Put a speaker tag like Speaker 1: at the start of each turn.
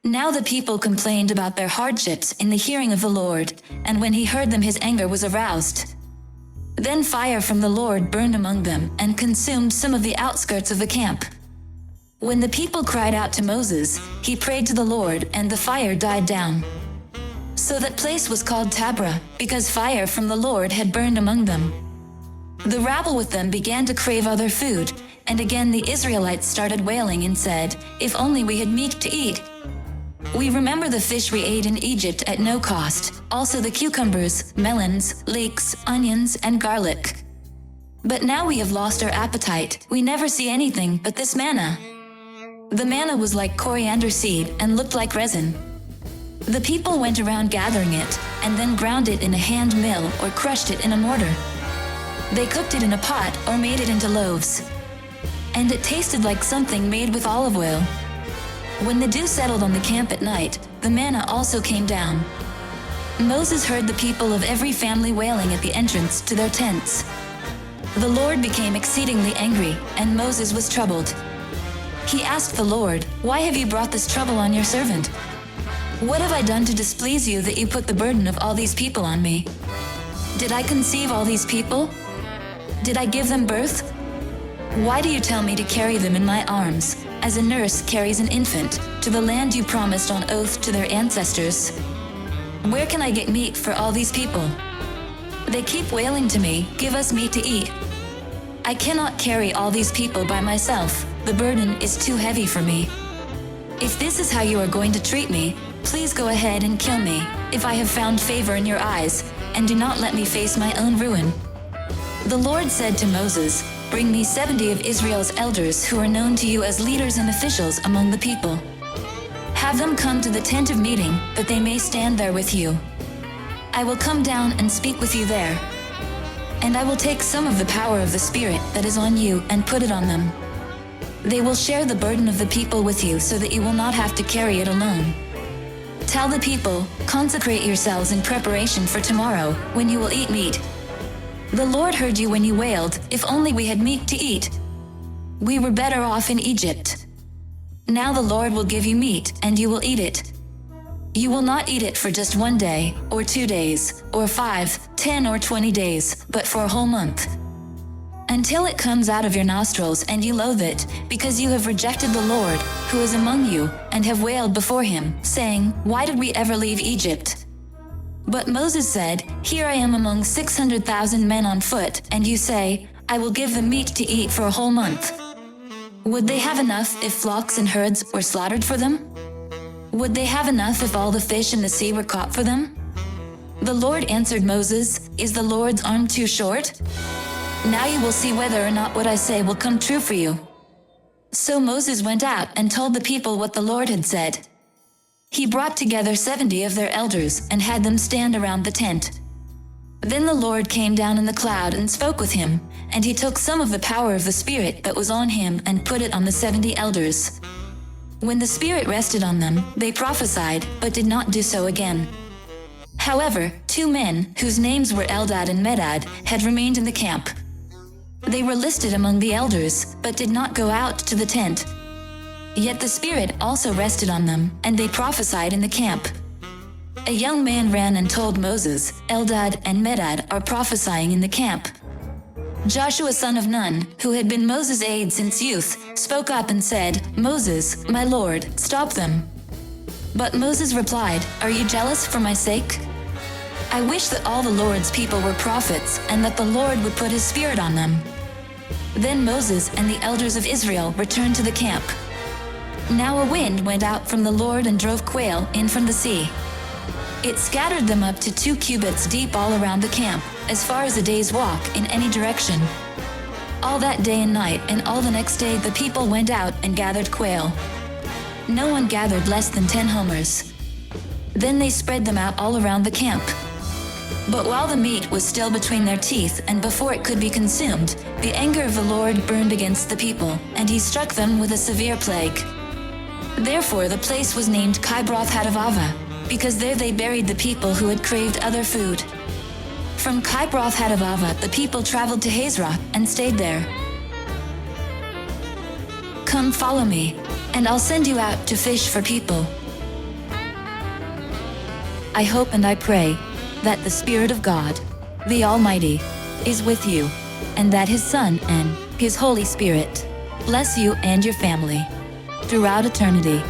Speaker 1: Now the people complained about their hardships in the hearing of the Lord, and when he heard them his anger was aroused. Then fire from the Lord burned among them and consumed some of the outskirts of the camp. When the people cried out to Moses, he prayed to the Lord, and the fire died down. So that place was called Taberah, because fire from the Lord had burned among them. The rabble with them began to crave other food, and again the Israelites started wailing and said, "If only we had meat to eat. We remember the fish we ate in Egypt at no cost, also the cucumbers, melons, leeks, onions, and garlic. But now we have lost our appetite, we never see anything but this manna." The manna was like coriander seed and looked like resin. The people went around gathering it, and then ground it in a hand mill or crushed it in a mortar. They cooked it in a pot or made it into loaves. And it tasted like something made with olive oil. When the dew settled on the camp at night, the manna also came down. Moses heard the people of every family wailing at the entrance to their tents. The Lord became exceedingly angry, and Moses was troubled. He asked the Lord, "Why have you brought this trouble on your servant? What have I done to displease you that you put the burden of all these people on me? Did I conceive all these people? Did I give them birth? Why do you tell me to carry them in my arms, as a nurse carries an infant, to the land you promised on oath to their ancestors? Where can I get meat for all these people? They keep wailing to me, 'Give us meat to eat.' I cannot carry all these people by myself, the burden is too heavy for me. If this is how you are going to treat me, please go ahead and kill me, if I have found favor in your eyes, and do not let me face my own ruin." The Lord said to Moses, "Bring me 70 of Israel's elders who are known to you as leaders and officials among the people. Have them come to the tent of meeting, that they may stand there with you. I will come down and speak with you there. And I will take some of the power of the Spirit that is on you and put it on them. They will share the burden of the people with you so that you will not have to carry it alone. Tell the people, 'Consecrate yourselves in preparation for tomorrow, when you will eat meat.' The Lord heard you when you wailed, 'If only we had meat to eat. We were better off in Egypt.' Now the Lord will give you meat, and you will eat it. You will not eat it for just 1 day, or 2 days, or 5, 10, or 20 days, but for a whole month. Until it comes out of your nostrils and you loathe it, because you have rejected the Lord, who is among you, and have wailed before him, saying, 'Why did we ever leave Egypt?' But Moses said, 'Here I am among 600,000 men on foot, and you say, I will give them meat to eat for a whole month. Would they have enough if flocks and herds were slaughtered for them? Would they have enough if all the fish in the sea were caught for them?' The Lord answered Moses, 'Is the Lord's arm too short? Now you will see whether or not what I say will come true for you.' So Moses went out and told the people what the Lord had said. He brought together 70 of their elders and had them stand around the tent. Then the Lord came down in the cloud and spoke with him, and he took some of the power of the Spirit that was on him and put it on the 70 elders. When the Spirit rested on them, they prophesied, but did not do so again. However, 2 men, whose names were Eldad and Medad, had remained in the camp. They were listed among the elders, but did not go out to the tent. Yet the Spirit also rested on them, and they prophesied in the camp. A young man ran and told Moses, "Eldad and Medad are prophesying in the camp." Joshua son of Nun, who had been Moses' aide since youth, spoke up and said, "Moses, my lord, stop them." But Moses replied, "Are you jealous for my sake? I wish that all the Lord's people were prophets, and that the Lord would put his Spirit on them." Then Moses and the elders of Israel returned to the camp. Now a wind went out from the Lord and drove quail in from the sea. It scattered them up to 2 cubits deep all around the camp, as far as a day's walk in any direction. All that day and night and all the next day the people went out and gathered quail. No one gathered less than 10 homers. Then they spread them out all around the camp. But while the meat was still between their teeth and before it could be consumed, the anger of the Lord burned against the people, and he struck them with a severe plague. Therefore the place was named Kibroth-hattaavah, because there they buried the people who had craved other food. From Kibroth-hattaavah the people traveled to Hazerah and stayed there. "Come follow me, and I'll send you out to fish for people." I hope and I pray that the Spirit of God, the Almighty, is with you, and that His Son and His Holy Spirit bless you and your family throughout eternity.